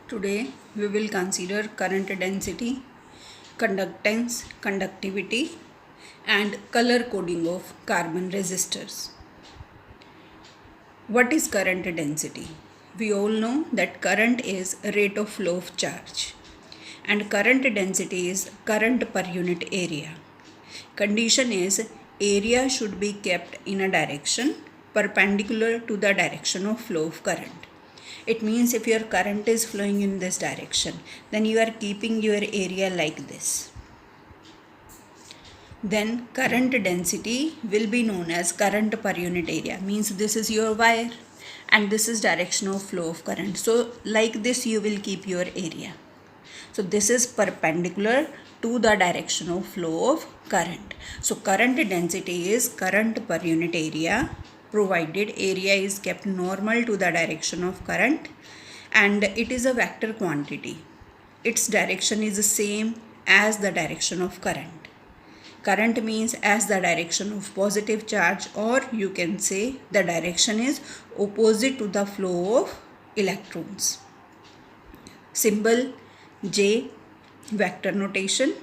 Today we will consider current density, conductance, conductivity and color coding of carbon resistors. What is current density? We all know that current is rate of flow of charge and current density is current per unit area. Condition is area should be kept in a direction perpendicular to the direction of flow of current. It means if your current is flowing in this direction, then you are keeping your area like this. Then current density will be known as current per unit area. Means this is your wire and this is direction of flow of current. So like this you will keep your area. So this is perpendicular to the direction of flow of current. So current density is current per unit area, provided area is kept normal to the direction of current and it is a vector quantity. Its direction is the same as the direction of current. Current means as the direction of positive charge, or you can say the direction is opposite to the flow of electrons. Symbol J, vector notation.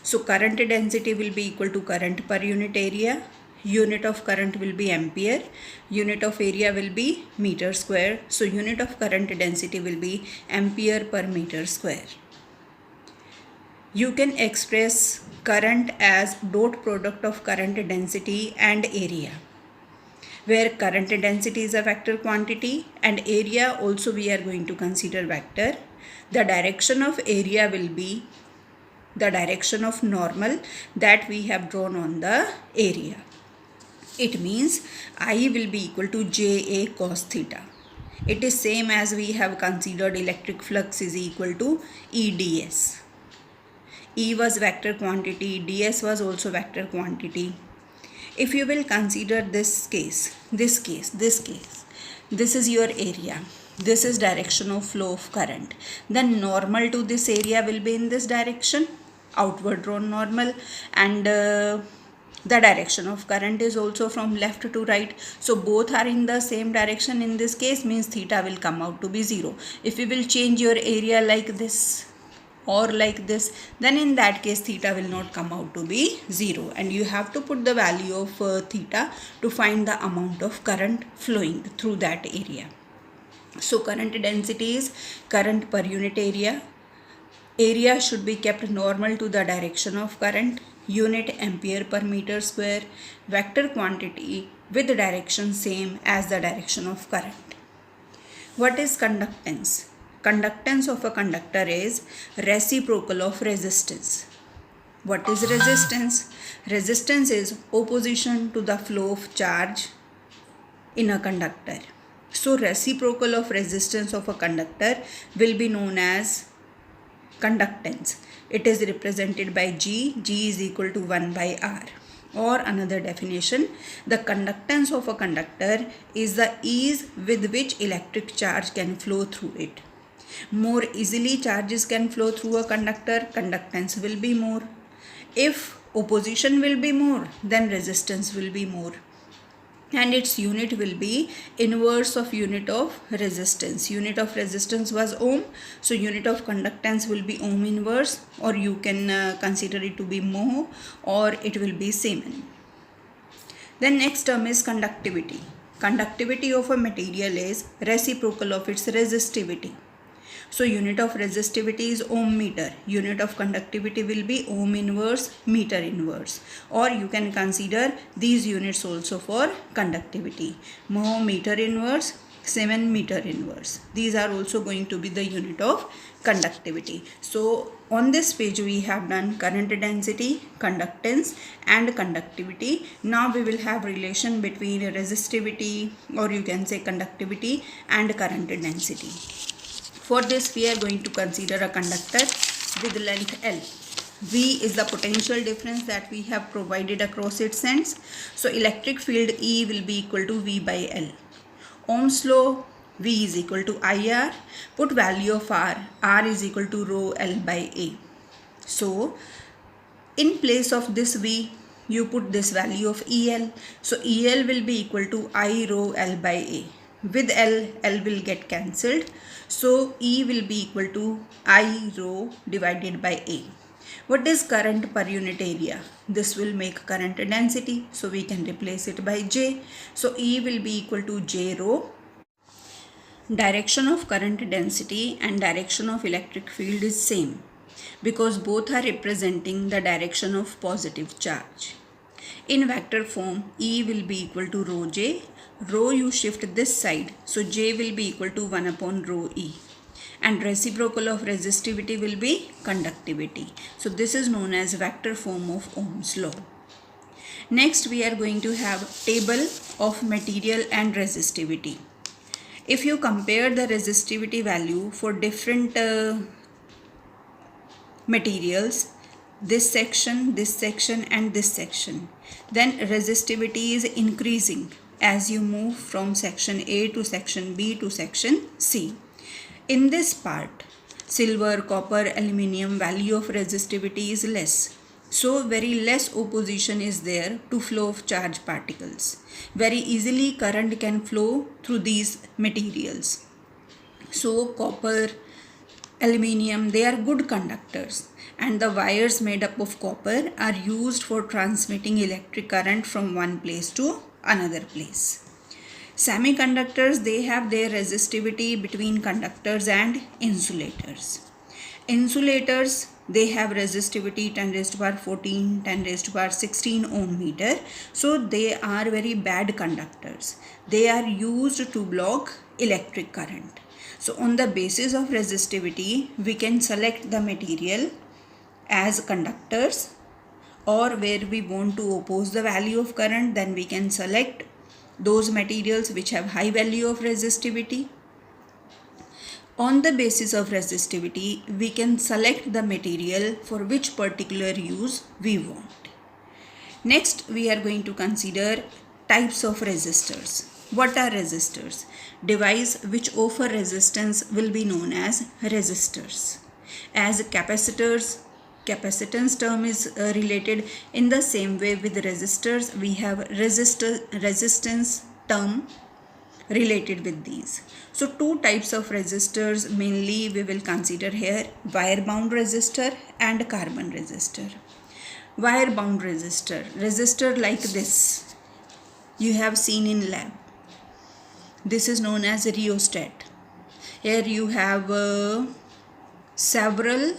So current density will be equal to current per unit area. Unit of current will be ampere. Unit of area will be meter square. So unit of current density will be ampere per meter square. You can express current as dot product of current density and area, where current density is a vector quantity and area also we are going to consider vector. The direction of area will be the direction of normal that we have drawn on the area. It means I will be equal to JA cos theta. It is same as we have considered electric flux is equal to EDS. E was vector quantity, ds was also vector quantity. If you will consider this case, this is your area, this is direction of flow of current, then normal to this area will be in this direction, outward drawn normal, and the direction of current is also from left to right, so both are in the same direction. In this case means theta will come out to be 0. If you will change your area like this or like this, then in that case theta will not come out to be 0, and you have to put the value of theta to find the amount of current flowing through that area. So current density is current per unit area. Area should be kept normal to the direction of current. Unit ampere per meter square. Vector quantity with direction same as the direction of current. What is conductance? Conductance of a conductor is reciprocal of resistance. What is resistance? Resistance is opposition to the flow of charge in a conductor. So reciprocal of resistance of a conductor will be known as conductance. It is represented by G. G is equal to 1 by R. Or another definition, the conductance of a conductor is the ease with which electric charge can flow through it. More easily charges can flow through a conductor, conductance will be more. If opposition will be more, then resistance will be more. And its unit will be inverse of unit of resistance. Unit of resistance was ohm, so unit of conductance will be ohm inverse, or you can consider it to be mho, or it will be Siemens. Then next term is conductivity. Conductivity of a material is reciprocal of its resistivity. So unit of resistivity is ohm meter. Unit of conductivity will be ohm inverse, meter inverse. Or you can consider these units also for conductivity. Mho meter inverse, Siemens meter inverse. These are also going to be the unit of conductivity. So on this page we have done current density, conductance and conductivity. Now we will have relation between resistivity, or you can say conductivity, and current density. For this we are going to consider a conductor with length L. V is the potential difference that we have provided across its ends. So electric field E will be equal to V by L. Ohm's law, V is equal to IR. Put value of R. R is equal to rho L by A. So in place of this V, you put this value of EL. So EL will be equal to I rho L by A. with L will get cancelled. So E will be equal to I rho divided by A. What is current per unit area? This will make current density. So we can replace it by J. So E will be equal to J rho. Direction of current density and direction of electric field is same because both are representing the direction of positive charge. In vector form, E will be equal to rho J. Rho you shift this side, so J will be equal to 1 upon rho E. And reciprocal of resistivity will be conductivity. So this is known as vector form of Ohm's law. Next we are going to have table of material and resistivity. If you compare the resistivity value for different materials, this section and this section, then resistivity is increasing as you move from section A to section B to section C. In this part, silver, copper, aluminium value of resistivity is less. So very less opposition is there to flow of charge particles. Very easily current can flow through these materials. So copper, aluminium, they are good conductors, and the wires made up of copper are used for transmitting electric current from one place to another place. Semiconductors, they have their resistivity between conductors and insulators. Insulators, they have resistivity 10 raised to power 14, 10 raised to power 16 ohm meter. So they are very bad conductors. They are used to block electric current. So on the basis of resistivity, we can select the material as conductors, or where we want to oppose the value of current, then we can select those materials which have high value of resistivity. On the basis of resistivity, we can select the material for which particular use we want. Next, we are going to consider types of resistors. What are resistors? Device which offer resistance will be known as resistors. As capacitors, capacitance term is related in the same way with resistors. We have resistance term related with these. So two types of resistors mainly we will consider here: wire bound resistor and carbon resistor. Wire bound resistor like this you have seen in lab. This is known as a rheostat. Here you have several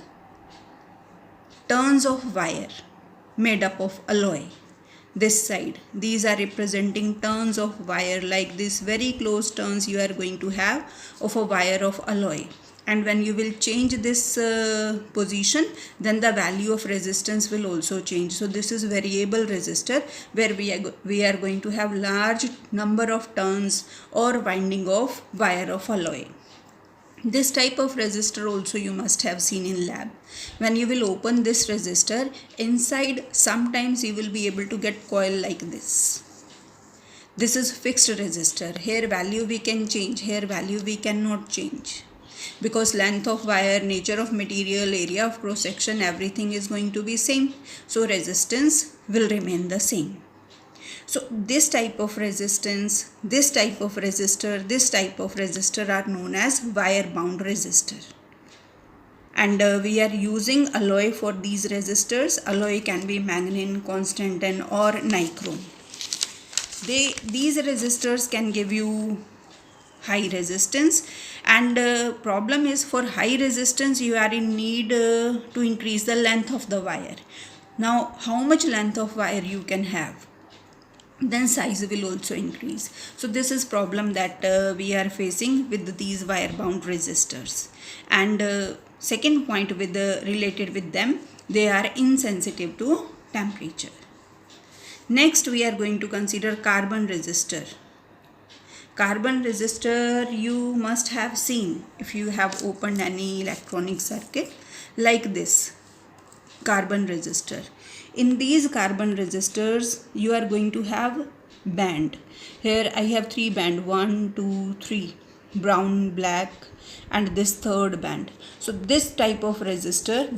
turns of wire made up of alloy. This side, these are representing turns of wire, like this very close turns you are going to have of a wire of alloy. And when you will change this position, then the value of resistance will also change. So this is variable resistor, where we are going to have large number of turns or winding of wire of alloy. This type of resistor also you must have seen in lab. When you will open this resistor, inside sometimes you will be able to get coil like this. This is fixed resistor. Here value we can change, here value we cannot change. Because length of wire, nature of material, area of cross section, everything is going to be same. So resistance will remain the same. So this type of resistance, this type of resistor, this type of resistor are known as wire bound resistor. And we are using alloy for these resistors. Alloy can be manganese, constantan or nichrome. These resistors can give you high resistance, and problem is, for high resistance you are in need to increase the length of the wire. Now how much length of wire you can have, then size will also increase. So this is problem that we are facing with these wire bound resistors. And second point related with them, they are insensitive to temperature. Next we are going to consider carbon resistor. Carbon resistor you must have seen if you have opened any electronic circuit, like this carbon resistor. In these carbon resistors you are going to have band. Here I have 3 band, 1, 2, 3, brown, black, and this third band. So this type of resistor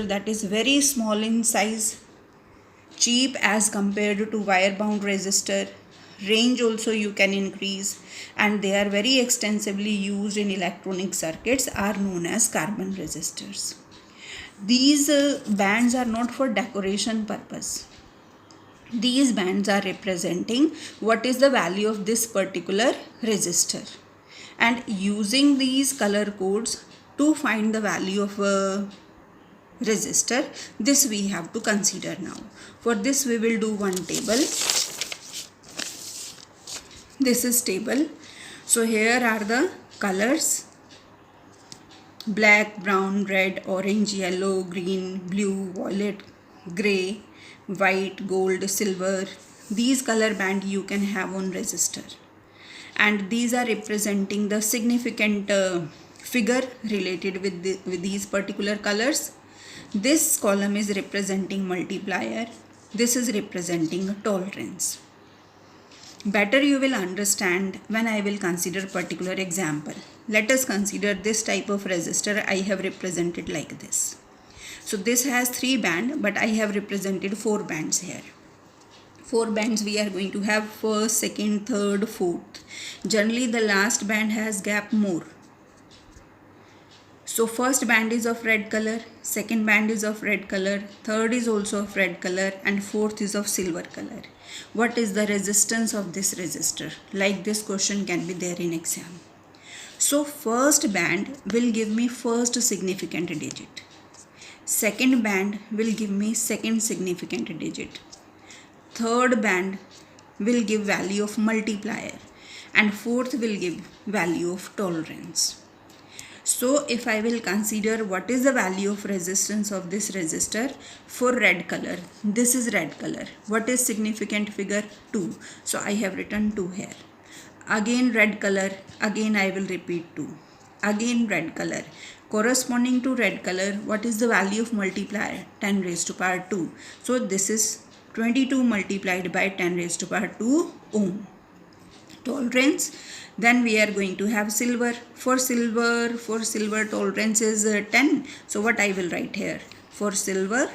that is very small in size, cheap as compared to wire bound resistor, range also you can increase, and they are very extensively used in electronic circuits, are known as carbon resistors. These bands are not for decoration purpose. These bands are representing what is the value of this particular resistor, and using these color codes to find the value of a resistor, this we have to consider now. For this we will do one table. This is table. So here are the colors: black, brown, red, orange, yellow, green, blue, violet, gray, white, gold, silver. These color band you can have on resistor, and these are representing the significant figure related with these particular colors. This column is representing multiplier. This is representing tolerance. Better you will understand when I will consider particular example. Let us consider this type of resistor. I have represented like this. So this has 3 bands, but I have represented 4 bands here. 4 bands we are going to have: first, second, third, fourth. Generally the last band has gap more. So first band is of red color, second band is of red color, third is also of red color, and fourth is of silver color. What is the resistance of this resistor? Like this question can be there in exam. So first band will give me first significant digit. Second band will give me second significant digit. Third band will give value of multiplier, and fourth will give value of tolerance. So if I will consider what is the value of resistance of this resistor for red color, this is red color. What is significant figure? 2. So I have written 2 here. Again red color, again I will repeat 2. Again red color. Corresponding to red color, what is the value of multiplier? 10 raised to power 2. So this is 22 multiplied by 10 raised to power 2 ohm. Tolerance, then we are going to have silver. For silver tolerance is 10. So what I will write here? For silver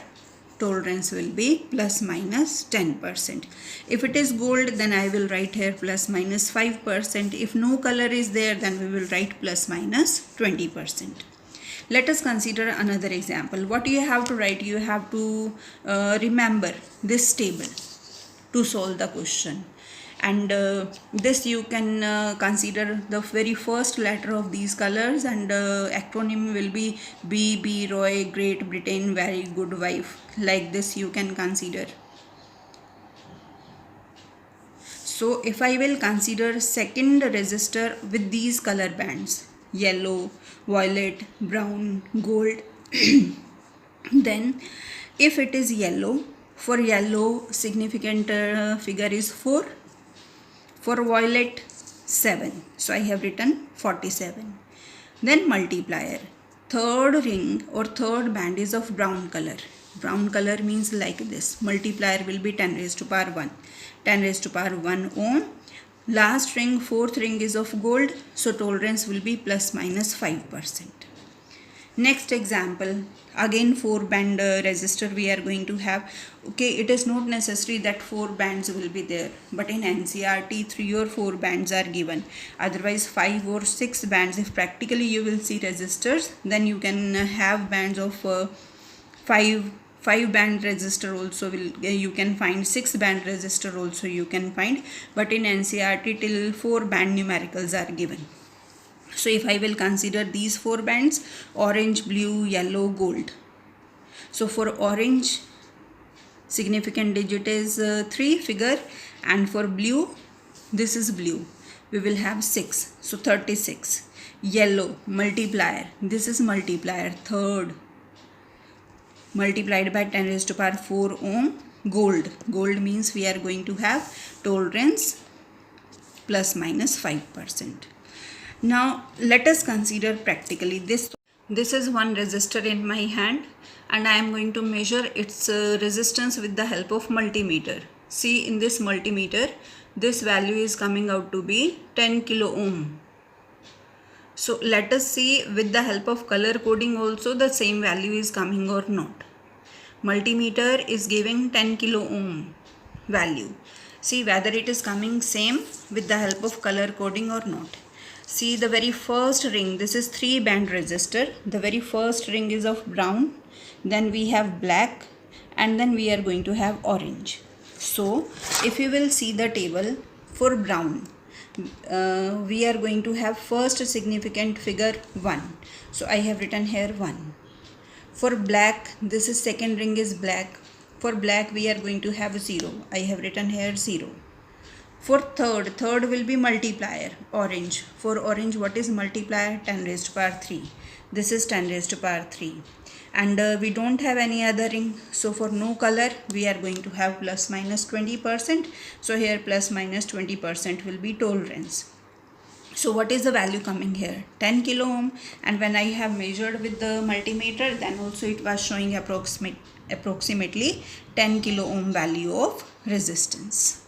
tolerance will be plus minus 10%. If it is gold, then I will write here plus minus 5%. If no color is there, then we will write plus minus 20%. Let us consider another example. What you have to write? You have to remember this table to solve the question. And this you can consider the very first letter of these colors, and acronym will be B, Roy, Great Britain, very good wife. Like this you can consider. So if I will consider second resistor with these color bands, yellow, violet, brown, gold, then if it is yellow, for yellow significant figure is 4. For violet 7. So I have written 47. Then multiplier. Third ring or third band is of brown color. Brown color means like this. Multiplier will be 10 raised to power 1. 10 raised to power 1 ohm. Last ring, fourth ring is of gold. So tolerance will be plus minus 5%. Next example, again 4 band resistor we are going to have. Okay, it is not necessary that 4 bands will be there, but in NCERT 3 or 4 bands are given. Otherwise 5 or 6 bands. If practically you will see resistors, then you can have bands of 5 band resistor also you can find, 6 band resistor also you can find, but in NCERT till 4 band numericals are given. So if I will consider these 4 bands, orange, blue, yellow, gold. So for orange, significant digit is 3 figure, and for blue, this is blue, we will have 6. So 36. Yellow, multiplier, this is multiplier, third, multiplied by 10 raised to power 4 ohm. Gold means we are going to have tolerance plus minus 5%. Now let us consider practically this. This is one resistor in my hand, and I am going to measure its resistance with the help of multimeter. See, in this multimeter, this value is coming out to be 10 kilo ohm. So let us see with the help of color coding also the same value is coming or not. Multimeter is giving 10 kilo ohm value, See whether it is coming same with the help of color coding or not. See the very first ring, this is 3 band resistor. The very first ring is of brown, then we have black, and then we are going to have orange. So if you will see the table for brown, we are going to have first significant figure 1. So I have written here 1. For black, this is second ring is black. For black we are going to have 0. I have written here 0. For third will be multiplier, orange. For orange, what is multiplier? 10 raised to power 3. This is 10 raised to power 3. And we don't have any other ring. So for no color, we are going to have plus minus 20%. So here plus minus 20% will be tolerance. So what is the value coming here? 10 kilo ohm. And when I have measured with the multimeter, then also it was showing approximately 10 kilo ohm value of resistance.